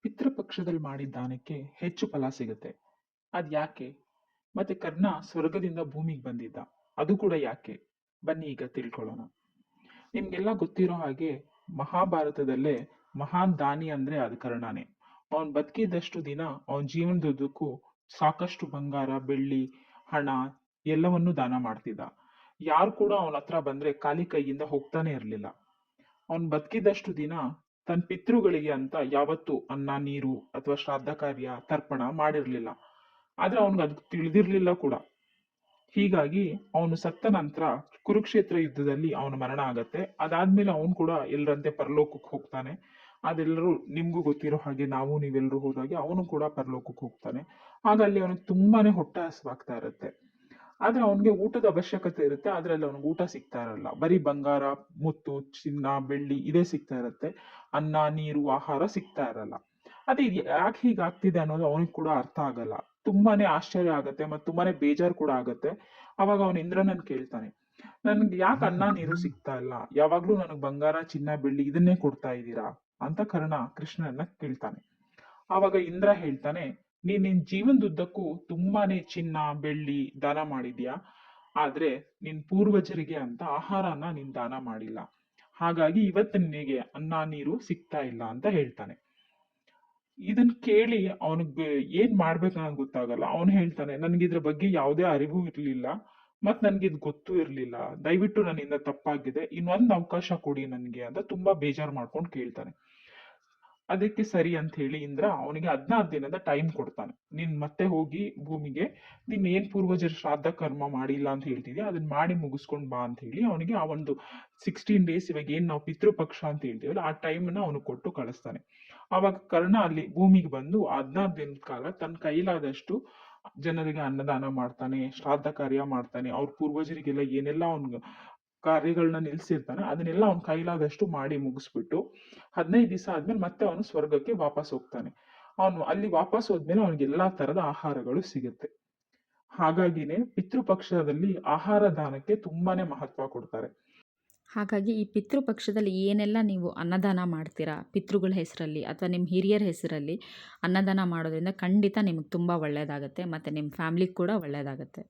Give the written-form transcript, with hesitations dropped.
ಪಿತೃಪಕ್ಷದಲ್ಲಿ ಮಾಡಿದ ದಾನಕ್ಕೆ ಹೆಚ್ಚು ಫಲ ಸಿಗುತ್ತೆ. ಅದ್ಯಾಕೆ? ಮತ್ತೆ ಕರ್ಣ ಸ್ವರ್ಗದಿಂದ ಭೂಮಿಗೆ ಬಂದಿದ್ದ. ಅದು ಕೂಡ ಯಾಕೆ? ಬನ್ನಿ ಈಗ ತಿಳ್ಕೊಳ್ಳೋಣ. ನಿಮ್ಗೆಲ್ಲ ಗೊತ್ತಿರೋ ಹಾಗೆ ಮಹಾಭಾರತದಲ್ಲೇ ಮಹಾನ್ ದಾನಿ ಅಂದ್ರೆ ಅದು ಕರ್ಣನೇ. ಅವನ್ ಬದುಕಿದಷ್ಟು ದಿನ ಅವನ ಜೀವನದುದ್ದಕ್ಕೂ ಸಾಕಷ್ಟು ಬಂಗಾರ, ಬೆಳ್ಳಿ, ಹಣ ಎಲ್ಲವನ್ನೂ ದಾನ ಮಾಡ್ತಿದ್ದ. ಯಾರು ಕೂಡ ಅವನ ಹತ್ರ ಬಂದ್ರೆ ಖಾಲಿ ಕೈಯಿಂದ ಹೋಗ್ತಾನೆ ಇರ್ಲಿಲ್ಲ. ಅವನ್ ಬದುಕಿದಷ್ಟು ದಿನ ತನ್ನ ಪಿತೃಗಳಿಗೆ ಅಂತ ಯಾವತ್ತೂ ಅನ್ನ, ನೀರು ಅಥವಾ ಶ್ರಾದ್ದ ಕಾರ್ಯ, ತರ್ಪಣ ಮಾಡಿರ್ಲಿಲ್ಲ. ಆದ್ರೆ ಅವನ್ಗೆ ಅದು ತಿಳಿದಿರ್ಲಿಲ್ಲ ಕೂಡ. ಹೀಗಾಗಿ ಅವನು ಸತ್ತ ನಂತರ ಕುರುಕ್ಷೇತ್ರ ಯುದ್ಧದಲ್ಲಿ ಅವನ ಮರಣ ಆಗತ್ತೆ. ಅದಾದ್ಮೇಲೆ ಅವನು ಕೂಡ ಎಲ್ಲರಂತೆ ಪರಲೋಕಕ್ಕೆ ಹೋಗ್ತಾನೆ. ಅದೆಲ್ಲರೂ ನಿಮ್ಗೂ ಗೊತ್ತಿರೋ ಹಾಗೆ, ನಾವು ನೀವೆಲ್ಲರೂ ಹೋದಾಗೆ ಅವನು ಕೂಡ ಪರಲೋಕಕ್ಕೆ ಹೋಗ್ತಾನೆ. ಆಗ ಅಲ್ಲಿ ಅವನಿಗೆ ತುಂಬಾನೇ ಹೊಟ್ಟೆ ಹಸಿವಾಗ್ತಾ ಇರುತ್ತೆ. ಆದ್ರೆ ಅವನಿಗೆ ಊಟದ ಅವಶ್ಯಕತೆ ಇರುತ್ತೆ. ಆದ್ರೆ ಅಲ್ಲಿ ಅವನಿಗೆ ಊಟ ಸಿಗ್ತಾ ಇರಲ್ಲ. ಬರೀ ಬಂಗಾರ, ಮುತ್ತು, ಚಿನ್ನ, ಬೆಳ್ಳಿ ಇದೇ ಸಿಗ್ತಾ ಇರುತ್ತೆ. ಅನ್ನ, ನೀರು, ಆಹಾರ ಸಿಗ್ತಾ ಇರಲ್ಲ. ಅದೇ ಇದು ಯಾಕೆ ಹೀಗಾಗ್ತಿದೆ ಅನ್ನೋದು ಅವನಿಗೆ ಕೂಡ ಅರ್ಥ ಆಗಲ್ಲ. ತುಂಬಾನೇ ಆಶ್ಚರ್ಯ ಆಗತ್ತೆ ಮತ್ತೆ ತುಂಬಾನೇ ಬೇಜಾರು ಕೂಡ ಆಗತ್ತೆ. ಅವಾಗ ಅವನು ಇಂದ್ರನನ್ನ ಕೇಳ್ತಾನೆ, ನನ್ಗೆ ಯಾಕೆ ಅನ್ನ ನೀರು ಸಿಗ್ತಾ ಇಲ್ಲ? ಯಾವಾಗ್ಲೂ ನನಗ್ ಬಂಗಾರ, ಚಿನ್ನ, ಬೆಳ್ಳಿ ಇದನ್ನೇ ಕೊಡ್ತಾ ಇದ್ದೀರಾ ಅಂತ ಕರ್ಣ ಕೃಷ್ಣನನ್ನ ಕೇಳ್ತಾನೆ. ಆವಾಗ ಇಂದ್ರ ಹೇಳ್ತಾನೆ, ನೀನ್ ನಿನ್ ಜೀವನದುದ್ದಕ್ಕೂ ತುಂಬಾನೇ ಚಿನ್ನ, ಬೆಳ್ಳಿ ದಾನ ಮಾಡಿದ್ಯಾ. ಆದ್ರೆ ನಿನ್ ಪೂರ್ವಜರಿಗೆ ಅಂತ ಆಹಾರನ ನೀನ್ ದಾನ ಮಾಡಿಲ್ಲ. ಹಾಗಾಗಿ ಇವತ್ತು ನಿನಗೆ ಅನ್ನ ನೀರು ಸಿಗ್ತಾ ಇಲ್ಲ ಅಂತ ಹೇಳ್ತಾನೆ. ಇದನ್ ಕೇಳಿ ಅವನಿಗೆ ಏನ್ ಮಾಡ್ಬೇಕು ಅನ್ನೋದು ಗೊತ್ತಾಗಲ್ಲ. ಅವನು ಹೇಳ್ತಾನೆ, ನನ್ಗೆ ಇದ್ರ ಬಗ್ಗೆ ಯಾವುದೇ ಅರಿವು ಇರ್ಲಿಲ್ಲ. ಮತ್ ನನ್ಗೆ ಇದು ಗೊತ್ತೂ ಇರ್ಲಿಲ್ಲ. ದಯವಿಟ್ಟು ನನ್ನಿಂದ ತಪ್ಪಾಗಿದೆ, ಇನ್ನೊಂದು ಅವಕಾಶ ಕೊಡಿ ನನ್ಗೆ ಅಂತ ತುಂಬಾ ಬೇಜಾರ್ ಮಾಡ್ಕೊಂಡು ಕೇಳ್ತಾನೆ. ಅದಕ್ಕೆ ಸರಿ ಅಂತ ಹೇಳಿ ಇಂದ್ರ ಅವನಿಗೆ 16 ದಿನದ ಟೈಮ್ ಕೊಡ್ತಾನೆ. ನೀನ್ ಮತ್ತೆ ಹೋಗಿ ಭೂಮಿಗೆ ನೀನ್ ಏನ್ ಪೂರ್ವಜರ ಶ್ರಾದ್ದ ಕರ್ಮ ಮಾಡಿಲ್ಲ ಅಂತ ಹೇಳ್ತಿದ್ಯಾ ಅದನ್ನ ಮಾಡಿ ಮುಗಿಸ್ಕೊಂಡ್ ಬಾ ಅಂತ ಹೇಳಿ ಅವನಿಗೆ ಆ ಒಂದು 16 ಡೇಸ್, ಇವಾಗ ಏನ್ ನಾವು ಪಿತೃಪಕ್ಷ ಅಂತ ಹೇಳ್ತೀವಲ್ಲ ಆ ಟೈಮ್ ನ ಅವನು ಕೊಟ್ಟು ಕಳಿಸ್ತಾನೆ. ಅವಾಗ ಕರ್ಣ ಅಲ್ಲಿ ಭೂಮಿಗೆ ಬಂದು 16 ದಿನದ ಕಾಲ ತನ್ನ ಕೈಲಾದಷ್ಟು ಜನರಿಗೆ ಅನ್ನದಾನ ಮಾಡ್ತಾನೆ, ಶ್ರಾದ್ದ ಕಾರ್ಯ ಮಾಡ್ತಾನೆ. ಅವ್ರ ಪೂರ್ವಜರಿಗೆಲ್ಲ ಏನೆಲ್ಲ ಅವ್ನ್ ಕಾರ್ಯಗಳನ್ನ ನಿಲ್ಸಿರ್ತಾನೆ ಅದನ್ನೆಲ್ಲ ಅವ್ನ ಕೈಲಾದಷ್ಟು ಮಾಡಿ ಮುಗಿಸ್ಬಿಟ್ಟು 15 ದಿವಸ ಆದ್ಮೇಲೆ ಮತ್ತೆ ಅವನು ಸ್ವರ್ಗಕ್ಕೆ ವಾಪಸ್ ಹೋಗ್ತಾನೆ. ಅವನು ಅಲ್ಲಿ ವಾಪಸ್ ಹೋದ್ಮೇಲೆ ಅವನಿಗೆ ಎಲ್ಲಾ ತರದ ಆಹಾರಗಳು ಸಿಗುತ್ತೆ. ಹಾಗಾಗಿನೇ ಪಿತೃಪಕ್ಷದಲ್ಲಿ ಆಹಾರ ದಾನಕ್ಕೆ ತುಂಬಾನೇ ಮಹತ್ವ ಕೊಡ್ತಾರೆ. ಹಾಗಾಗಿ ಈ ಪಿತೃಪಕ್ಷದಲ್ಲಿ ಏನೆಲ್ಲ ನೀವು ಅನ್ನದಾನ ಮಾಡ್ತೀರಾ ಪಿತೃಗಳ ಹೆಸರಲ್ಲಿ ಅಥವಾ ನಿಮ್ಮ ಹಿರಿಯರ ಹೆಸರಲ್ಲಿ ಅನ್ನದಾನ ಮಾಡೋದ್ರಿಂದ ಖಂಡಿತ ನಿಮಗೆ ತುಂಬ ಒಳ್ಳೆಯದಾಗುತ್ತೆ ಮತ್ತು ನಿಮ್ಮ ಫ್ಯಾಮ್ಲಿಗೆ ಕೂಡ ಒಳ್ಳೆಯದಾಗುತ್ತೆ.